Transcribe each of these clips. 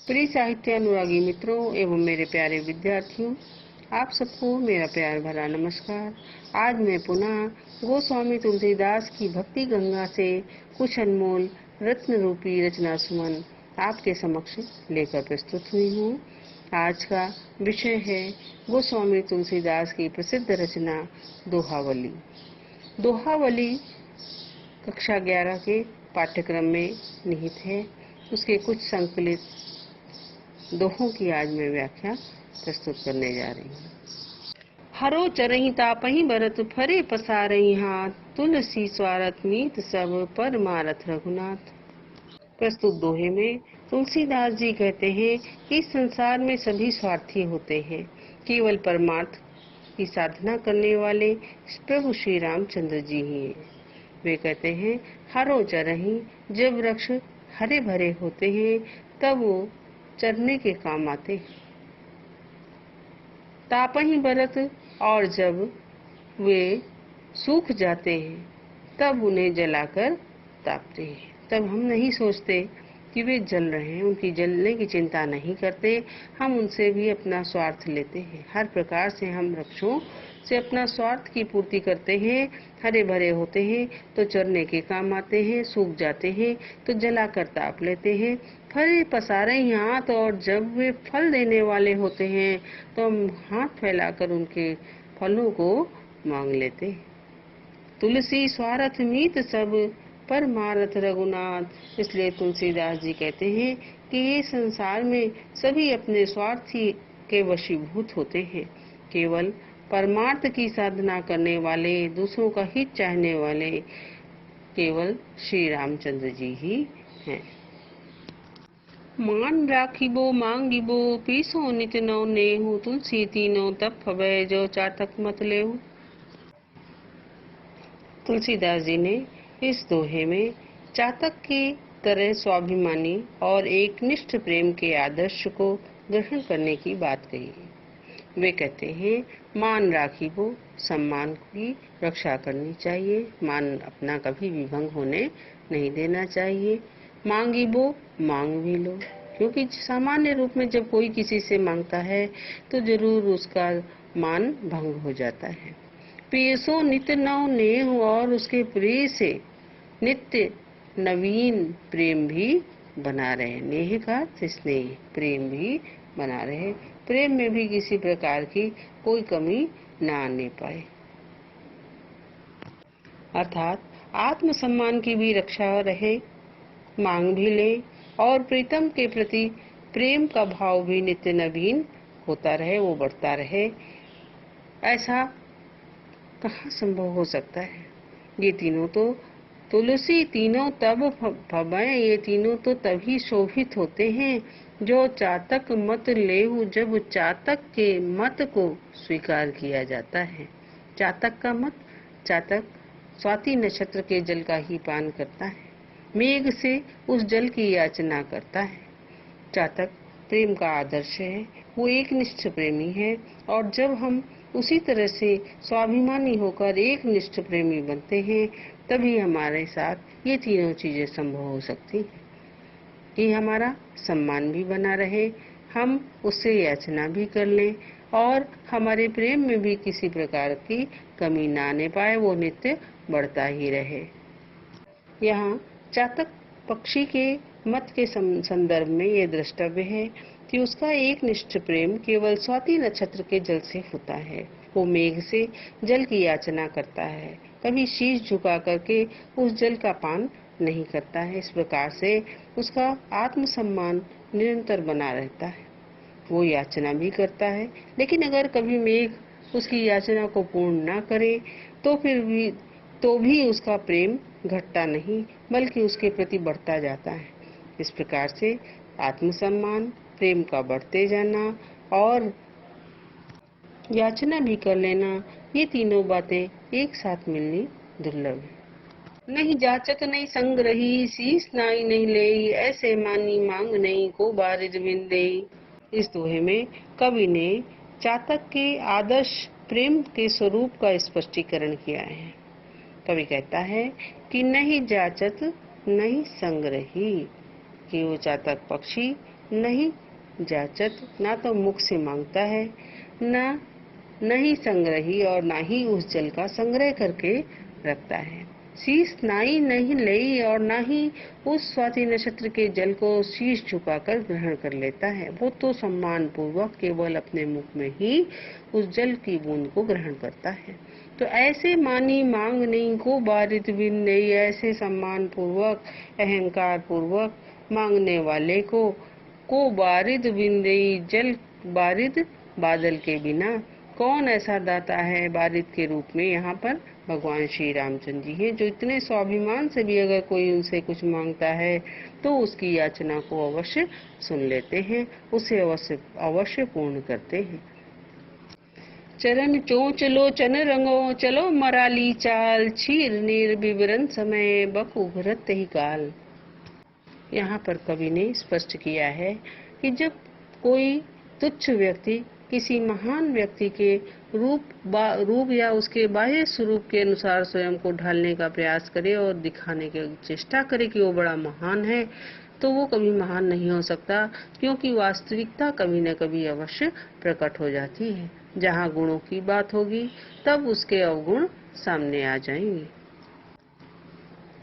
प्रिय साहित्यानुरागी मित्रों एवं मेरे प्यारे विद्यार्थियों, आप सबको मेरा प्यार भरा नमस्कार। आज मैं पुनः गोस्वामी तुलसीदास की भक्ति गंगा से कुछ अनमोल रत्न रूपी रचना सुमन आपके समक्ष लेकर प्रस्तुत हुई हूँ। आज का विषय है गोस्वामी तुलसीदास की प्रसिद्ध रचना दोहावली। दोहावली कक्षा 11 के पाठ्यक्रम में निहित है। उसके कुछ संकलित दोहों की आज मैं व्याख्या प्रस्तुत करने जा रही हूँ। हरो चरही तापही बरत फरे पसारही हाथ, तुलसी स्वारथ मीत सब पर मारथ रघुनाथ। प्रस्तुत दोहे में तुलसीदास जी कहते हैं कि इस संसार में सभी स्वार्थी होते हैं, केवल परमार्थ की साधना करने वाले प्रभु श्री रामचंद्र जी ही हैं। वे कहते हैं हरो चरही, जब वृक्ष हरे भरे होते हैं तब वो चरने के काम आते हैं। तापही बरत, और जब वे सूख जाते हैं तब उन्हें जलाकर तापते हैं। तब हम नहीं सोचते कि वे जल रहे हैं, उनकी जलने की चिंता नहीं करते, हम उनसे भी अपना स्वार्थ लेते हैं। हर प्रकार से हम वृक्षों से अपना स्वार्थ की पूर्ति करते हैं। हरे भरे होते हैं तो चरने के काम आते हैं, सूख जाते हैं तो जलाकर ताप लेते हैं। फल पसारे हाथ, और जब वे फल देने वाले होते हैं तो हम हाथ फैलाकर उनके फलों को मांग लेते हैं। तुलसी स्वार्थ मीत सब पर मारथ रघुनाथ। इसलिए तुलसीदास जी कहते हैं कि ये संसार में सभी अपने स्वार्थी के वशीभूत होते हैं। केवल परमार्थ की साधना करने वाले, दूसरों का हित चाहने वाले केवल श्री रामचंद्र जी ही हैं। मान राखिबो मांगिबो, पीसो नित नौ नेहु, तुलसी तीनों तप फबे जो चातक मत लेहु। तुलसीदास जी ने इस दोहे में चातक की तरह स्वाभिमानी और एकनिष्ठ प्रेम के आदर्श को ग्रहण करने की बात कही है। वे कहते हैं मान राखिबो, सम्मान की रक्षा करनी चाहिए, मान अपना कभी भी भंग होने नहीं देना चाहिए। मांगिबो, मांग भी लो, क्योंकि सामान्य रूप में जब कोई किसी से मांगता है तो जरूर उसका मान भंग हो जाता है। प्रियसो नित्य नव नेह, और उसके प्रिय से नित्य नवीन प्रेम भी बना रहे। नेह का स्नेह, प्रेम भी बना रहे, प्रेम में भी किसी प्रकार की कोई कमी न आने पाए। अर्थात आत्मसम्मान की भी रक्षा रहे, मांग भी ले, और प्रीतम के प्रति प्रेम का भाव भी नित्य नवीन होता रहे, वो बढ़ता रहे। ऐसा कहाँ संभव हो सकता है? ये तीनों तो तुलसी तीनों तब फबें, ये तीनों तो तभी शोभित होते हैं जो चातक मत लेहु, जब चातक के मत को स्वीकार किया जाता है। चातक का मत, चातक स्वाति नक्षत्र के जल का ही पान करता है, मेघ से उस जल की याचना करता है। चातक प्रेम का आदर्श है, वो एकनिष्ठ प्रेमी है, और जब हम उसी तरह से स्वाभिमानी होकर एक निष्ठ प्रेमी बनते हैं तभी हमारे साथ ये तीनों चीजें संभव हो सकती हैं कि हमारा सम्मान भी बना रहे, हम उससे याचना भी कर लें, और हमारे प्रेम में भी किसी प्रकार की कमी ना आने पाए, वो नित्य बढ़ता ही रहे। यहाँ चातक पक्षी के मत के संदर्भ में ये द्रष्टव्य है कि उसका एक निष्ठ प्रेम केवल स्वाति नक्षत्र के जल से होता है। वो मेघ से जल की याचना करता है, कभी शीश झुका करके उस जल का पान नहीं करता है। इस प्रकार से उसका आत्मसम्मान निरंतर बना रहता है। वो याचना भी करता है, लेकिन अगर कभी मेघ उसकी याचना को पूर्ण न करे तो भी उसका प्रेम घटता नहीं, बल्कि उसके प्रति बढ़ता जाता है। इस प्रकार से आत्मसम्मान, प्रेम का बढ़ते जाना और याचना भी कर लेना, ये तीनों बातें एक साथ मिलनी दुर्लभ है। नहीं जाचत नहीं संग रही, शीस नाई नहीं ले, ऐसे मानी मांग नहीं को बारिज बिन दे। इस दोहे में कवि ने चातक के आदर्श प्रेम के स्वरूप का स्पष्टीकरण किया है। कवि कहता है कि नहीं जाचत नहीं संग रही, कि वो चातक पक्षी नहीं जाचत, ना तो मुख से मांगता है, न ही संग्रही और ना ही उस जल का संग्रह करके रखता है। शीश नाई नहीं लई और ना ही उस स्वाति नक्षत्र के जल को शीश झुकाकर ग्रहण कर लेता है। वो तो सम्मान पूर्वक केवल अपने मुख में ही उस जल की बूंद को ग्रहण करता है। तो ऐसे मानी मांग नहीं को बारिद बिन नहीं, ऐसे सम्मान पूर्वक अहंकार पूर्वक मांगने वाले को बारिद बिन नहीं, जल बारिद बादल के बिना कौन ऐसा दाता है। बारिद के रूप में यहाँ पर भगवान श्री रामचंद्र जी हैं, जो इतने स्वाभिमान से भी अगर कोई उनसे कुछ मांगता है तो उसकी याचना को अवश्य सुन लेते हैं, उसे अवश्य पूर्ण करते हैं। चरण चोंच लोचन रंगो, चलो मराली चाल, छीर नीर विवरण समय, बक उभरत ही काल। यहाँ पर कवि ने स्पष्ट किया है कि जब कोई तुच्छ व्यक्ति किसी महान व्यक्ति के रूप या उसके बाह्य स्वरूप के अनुसार स्वयं को ढालने का प्रयास करे और दिखाने की चेष्टा करे कि वो बड़ा महान है, तो वो कभी महान नहीं हो सकता, क्योंकि वास्तविकता कभी न कभी अवश्य प्रकट हो जाती है। जहाँ गुणों की बात होगी तब उसके अवगुण सामने आ जाएंगे।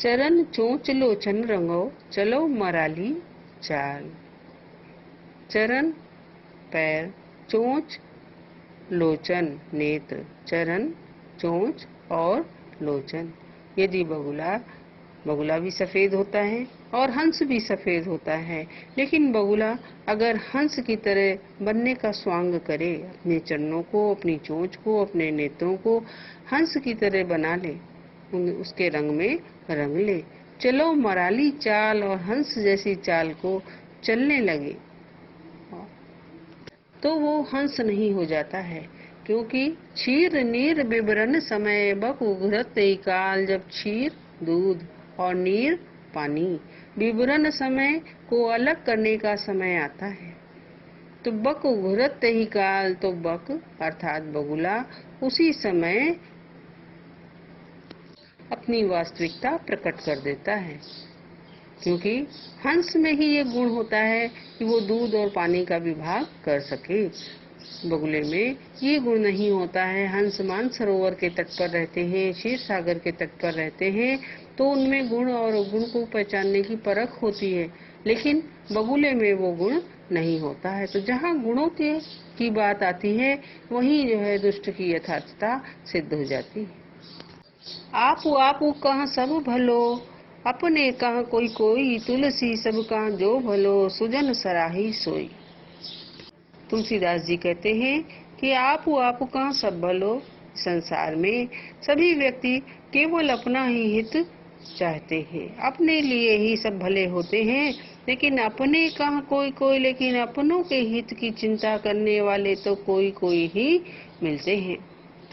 चरण चोंच लोचन रंगो, चलो मराली चाल। चरण पैर, चोंच लोचन नेत्र, चरण चोंच और लोचन। यदि बगुला भी सफेद होता है और हंस भी सफेद होता है, लेकिन बगुला अगर हंस की तरह बनने का स्वांग करे, अपने चरणों को, अपनी चोंच को, अपने नेत्रों को हंस की तरह बना ले, उसके रंग में रंग ले, चलो मराली चाल और हंस जैसी चाल को चलने लगे, तो वो हंस नहीं हो जाता है। क्योंकि क्षीर नीर विवरण समय, बक उघरत ही काल। जब क्षीर दूध और नीर पानी, विवरण समय को अलग करने का समय आता है, तो बक उघरत ही काल, तो बक अर्थात बगुला उसी समय अपनी वास्तविकता प्रकट कर देता है। क्योंकि हंस में ही ये गुण होता है कि वो दूध और पानी का विभाग कर सके, बगुले में ये गुण नहीं होता है। हंस मानसरोवर के तट पर रहते हैं, क्षीर सागर के तट पर रहते हैं, तो उनमें गुण और अवगुण को पहचानने की परख होती है, लेकिन बगुले में वो गुण नहीं होता है। तो जहाँ गुणों की बात आती है, वहीं जो है दुष्ट की यथार्थता सिद्ध हो जाती है। आप कहाँ सब भलो, अपने कहाँ कोई कोई, तुलसी सब कहाँ जो भलो, सुजन सराही सोई। तुलसीदास जी कहते हैं कि आप कहाँ सब भलो। संसार में सभी व्यक्ति केवल अपना ही हित चाहते हैं, अपने लिए ही सब भले होते हैं, लेकिन अपने कहाँ कोई कोई, लेकिन अपनों के हित की चिंता करने वाले तो कोई कोई ही मिलते हैं।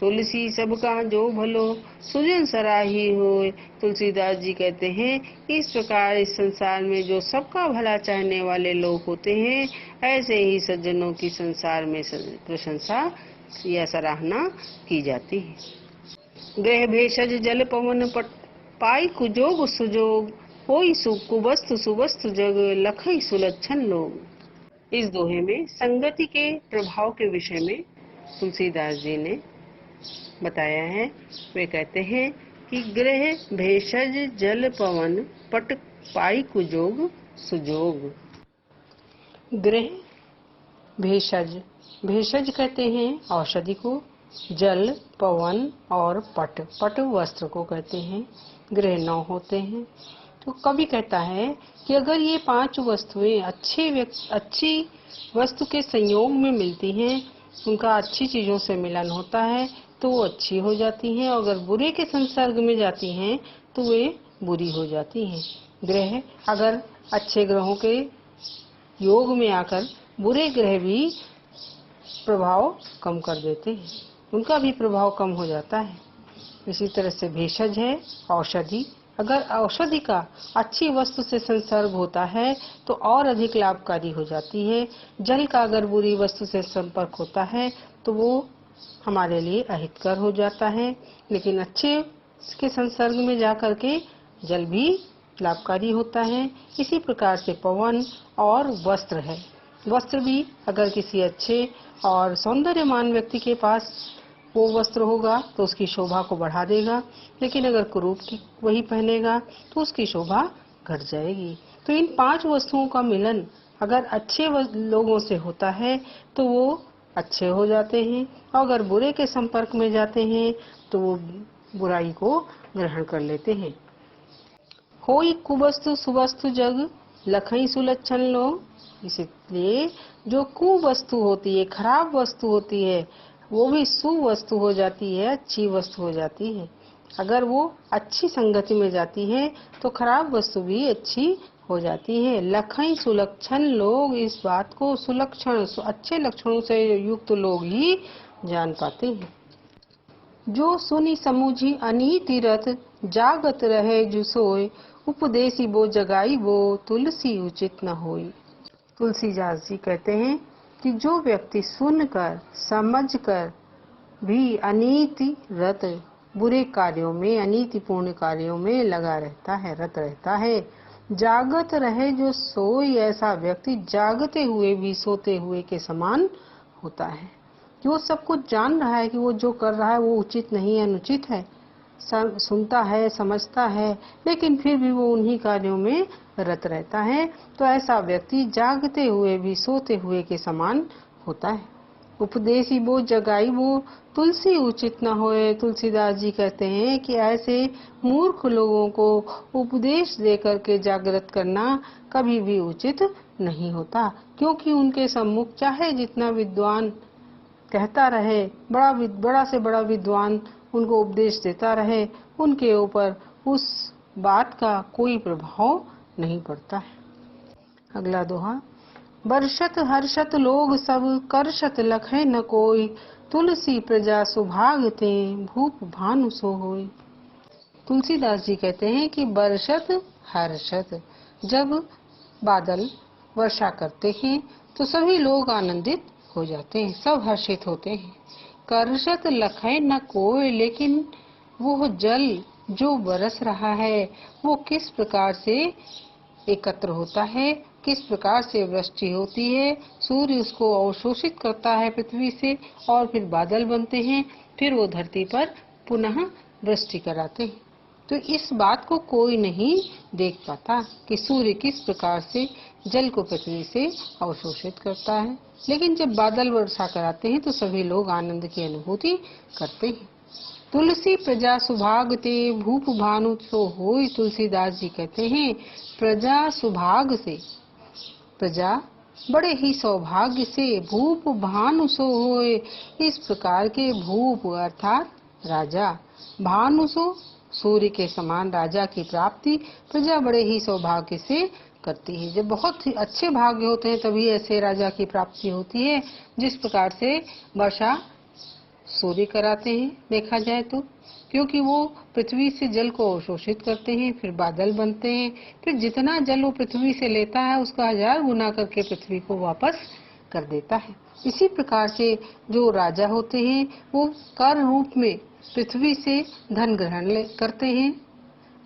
तुलसी सब कहाँ जो भलो, सुजन सराही होए। तुलसीदास जी कहते हैं, इस प्रकार इस संसार में जो सबका भला चाहने वाले लोग होते हैं, ऐसे ही सज्जनों की संसार में प्रशंसा या सराहना की जाती है। ग्रह भेषज जल पवन पाई कुजोग सुजोग, होई कुबस्तु सुबस्तु जग, लखई सुलक्षण लोग। इस दोहे में संगति के प्रभाव के विषय में तुलसीदास जी ने बताया है। वे कहते हैं कि ग्रह भेषज जल पवन पट पाई कुजोग सुजोग। ग्रह भेषज, भेषज कहते हैं औषधि को, जल पवन और पट वस्त्र को कहते हैं। ग्रह 9 होते हैं। तो कवि कहता है कि अगर ये 5 वस्तुएं अच्छी वस्तु के संयोग में मिलती हैं, उनका अच्छी चीजों से मिलन होता है, तो वो अच्छी हो जाती हैं, और अगर बुरे के संसर्ग में जाती हैं तो वे बुरी हो जाती हैं। ग्रह अगर अच्छे ग्रहों के योग में आकर बुरे ग्रह भी प्रभाव कम कर देते हैं, उनका भी प्रभाव कम हो जाता है। इसी तरह से भेषज है औषधि। अगर औषधि का अच्छी वस्तु से संसर्ग होता है तो और अधिक लाभकारी हो जाती है। जल का अगर बुरी वस्तु से संपर्क होता है तो वो हमारे लिए अहितकर हो जाता है, लेकिन अच्छे के संसर्ग में जाकर के जल भी लाभकारी होता है। इसी प्रकार से पवन और वस्त्र है। वस्त्र भी अगर किसी अच्छे और सौंदर्यमान व्यक्ति के पास वो वस्त्र होगा तो उसकी शोभा को बढ़ा देगा, लेकिन अगर कुरूप वही पहनेगा तो उसकी शोभा घट जाएगी। तो इन 5 वस्तुओं का मिलन अगर अच्छे लोगों से होता है तो वो अच्छे हो जाते हैं, और अगर बुरे के संपर्क में जाते हैं तो वो बुराई को ग्रहण कर लेते हैं। होई कुवस्तु सुवस्तु जग, लखई सुलक्षण लोग। इसलिए जो कुवस्तु होती है, खराब वस्तु होती है, वो भी सुवस्तु हो जाती है, अच्छी वस्तु हो जाती है। अगर वो अच्छी संगति में जाती है तो खराब वस्तु भी अच्छी हो जाती है। लखई सुलक्षण लोग, इस बात को सुलक्षण अच्छे लक्षणों से युक्त लोग ही जान पाते हैं। जो सुनी समूझी अनीति रत, जागत रहे जो सोए, उपदेशी वो जगाई वो, तुलसी उचित न होई। तुलसीदास जी कहते हैं कि जो व्यक्ति सुनकर समझकर भी अनीति रत, बुरे कार्यों में, अनीतिपूर्ण कार्यों में लगा रहता है, रत रहता है, जागत रहे जो सोई, ऐसा व्यक्ति जागते हुए भी सोते हुए के समान होता है। जो सब कुछ जान रहा है कि वो जो कर रहा है वो उचित नहीं है, अनुचित है, सुनता है, समझता है, लेकिन फिर भी वो उन्हीं कार्यों में रत रहता है, तो ऐसा व्यक्ति जागते हुए भी सोते हुए के समान होता है। उपदेशी वो जगाई वो, तुलसी उचित न होए। तुलसीदास जी कहते हैं कि ऐसे मूर्ख लोगों को उपदेश देकर के जागृत करना कभी भी उचित नहीं होता, क्योंकि उनके सम्मुख चाहे जितना विद्वान कहता रहे, बड़ा से बड़ा विद्वान उनको उपदेश देता रहे, उनके ऊपर उस बात का कोई प्रभाव नहीं पड़ता है। अगला दोहा। बरसत हर्षत लोग सब, करशत लखै न कोई, तुलसी प्रजा सुभागते, भूप भानु सो होई। तुलसीदास जी कहते हैं कि बरसत हर्षत, जब बादल वर्षा करते हैं तो सभी लोग आनंदित हो जाते हैं, सब हर्षित होते हैं। करशत लखै न कोई, लेकिन वो जल जो बरस रहा है वो किस प्रकार से एकत्र होता है, किस प्रकार से वृष्टि होती है, सूर्य उसको अवशोषित करता है पृथ्वी से, और फिर बादल बनते हैं, फिर वो धरती पर पुनः वृष्टि कराते हैं। तो इस बात को कोई नहीं देख पाता कि सूर्य किस प्रकार से जल को पृथ्वी से अवशोषित करता है, लेकिन जब बादल वर्षा कराते हैं तो सभी लोग आनंद की अनुभूति करते हैं। तुलसी प्रजा सुभागते, भूप भानु सो होई। तुलसीदास जी कहते हैं प्रजा सुभाग से, प्रजा बड़े ही सौभाग्य से, भूप भानु सो होए, इस प्रकार के भूप अर्थात राजा, भानु सो सूर्य के समान राजा की प्राप्ति प्रजा बड़े ही सौभाग्य से करती है। जब बहुत ही अच्छे भाग्य होते हैं तभी ऐसे राजा की प्राप्ति होती है। जिस प्रकार से वर्षा सूर्य कराते हैं देखा जाए तो, क्योंकि वो पृथ्वी से जल को अवशोषित करते हैं, फिर बादल बनते हैं, फिर जितना जल वो पृथ्वी से लेता है उसका 1000 गुना करके पृथ्वी को वापस कर देता है। इसी प्रकार से जो राजा होते हैं वो कर रूप में पृथ्वी से धन ग्रहण करते हैं,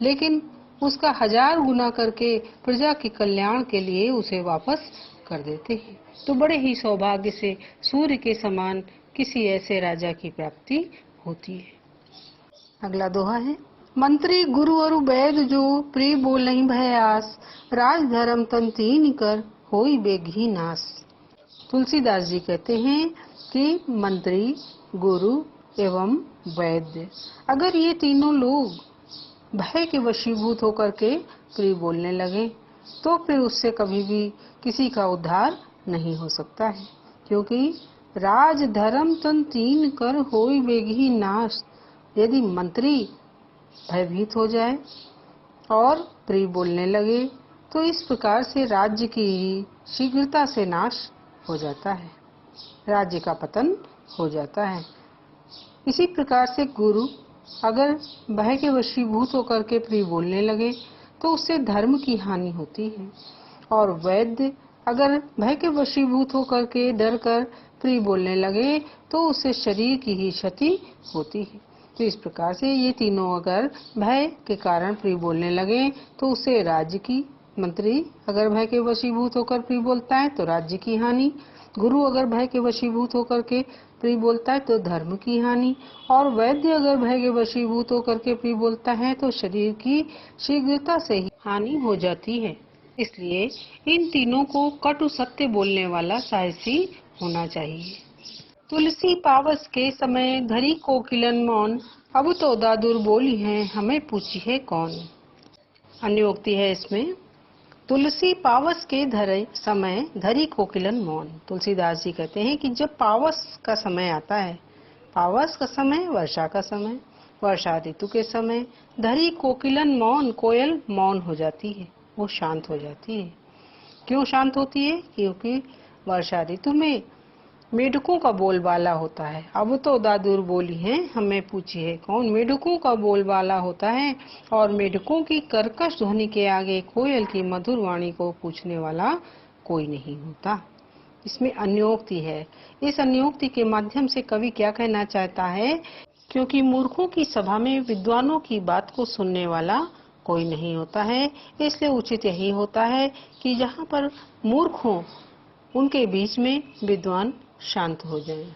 लेकिन उसका 1000 गुना करके प्रजा के कल्याण के लिए उसे वापस कर देते हैं। तो बड़े ही सौभाग्य से सूर्य के समान किसी ऐसे राजा की प्राप्ति होती है। अगला दोहा है। मंत्री गुरु और वैद जो, प्रिय बोल नहीं भय आस, राज धर्म तन तीन कर, होई बेघी नास। तुलसीदास जी कहते हैं कि मंत्री, गुरु एवं वैद्य, अगर ये तीनों लोग भय के वशीभूत होकर के प्रिय बोलने लगे तो फिर उससे कभी भी किसी का उद्धार नहीं हो सकता है, क्योंकि राज धर्म तन तीन कर, होई बेघी नाश। यदि मंत्री भयभीत हो जाए और प्रिय बोलने लगे तो इस प्रकार से राज्य की शीघ्रता से नाश हो जाता है, राज्य का पतन हो जाता है। इसी प्रकार से गुरु अगर भय के वशीभूत होकर के प्रिय बोलने लगे तो उससे धर्म की हानि होती है, और वैद्य अगर भय के वशीभूत होकर के डर कर प्रिय बोलने लगे तो उससे शरीर की ही क्षति होती है। तो इस प्रकार से ये तीनों अगर भय के कारण प्रिय बोलने लगे तो उससे राज्य की, मंत्री अगर भय के वशीभूत होकर प्रिय बोलता है तो राज्य की हानि, गुरु अगर भय के वशीभूत होकर के प्रिय बोलता है तो धर्म की हानि, और वैद्य अगर भय के वशीभूत होकर के प्रिय बोलता है तो शरीर की शीघ्रता से ही हानि हो जाती है। इसलिए इन तीनों को कटु सत्य बोलने वाला साहसी होना चाहिए। तुलसी पावस के समय धरी कोकिलन मौन, अब तो दादुर बोली है हमें पूछी है कौन। अन्योक्ति है इसमें। तुलसी पावस के धरे समय धरी कोकिलन मौन। तुलसीदास जी कहते हैं कि जब पावस का समय आता है, पावस का समय वर्षा का समय, वर्षा ऋतु के समय धरी कोकिलन मौन, कोयल मौन हो जाती है, वो शांत हो जाती है। क्यों शांत होती है? क्योंकि वर्षा ऋतु में मेढकों का बोलबाला होता है। अब तो दादुर बोली है हमें पूछी है कौन। मेढकों का बोलबाला होता है और मेढकों की कर्कश ध्वनि के आगे कोयल की मधुर वाणी को पूछने वाला कोई नहीं होता। इसमें अन्योक्ति है। इस अन्योक्ति के माध्यम से कवि क्या कहना चाहता है? क्योंकि मूर्खों की सभा में विद्वानों की बात को सुनने वाला कोई नहीं होता है, इसलिए उचित यही होता है कि जहाँ पर मूर्ख हों उनके बीच में विद्वान शांत हो जाएं।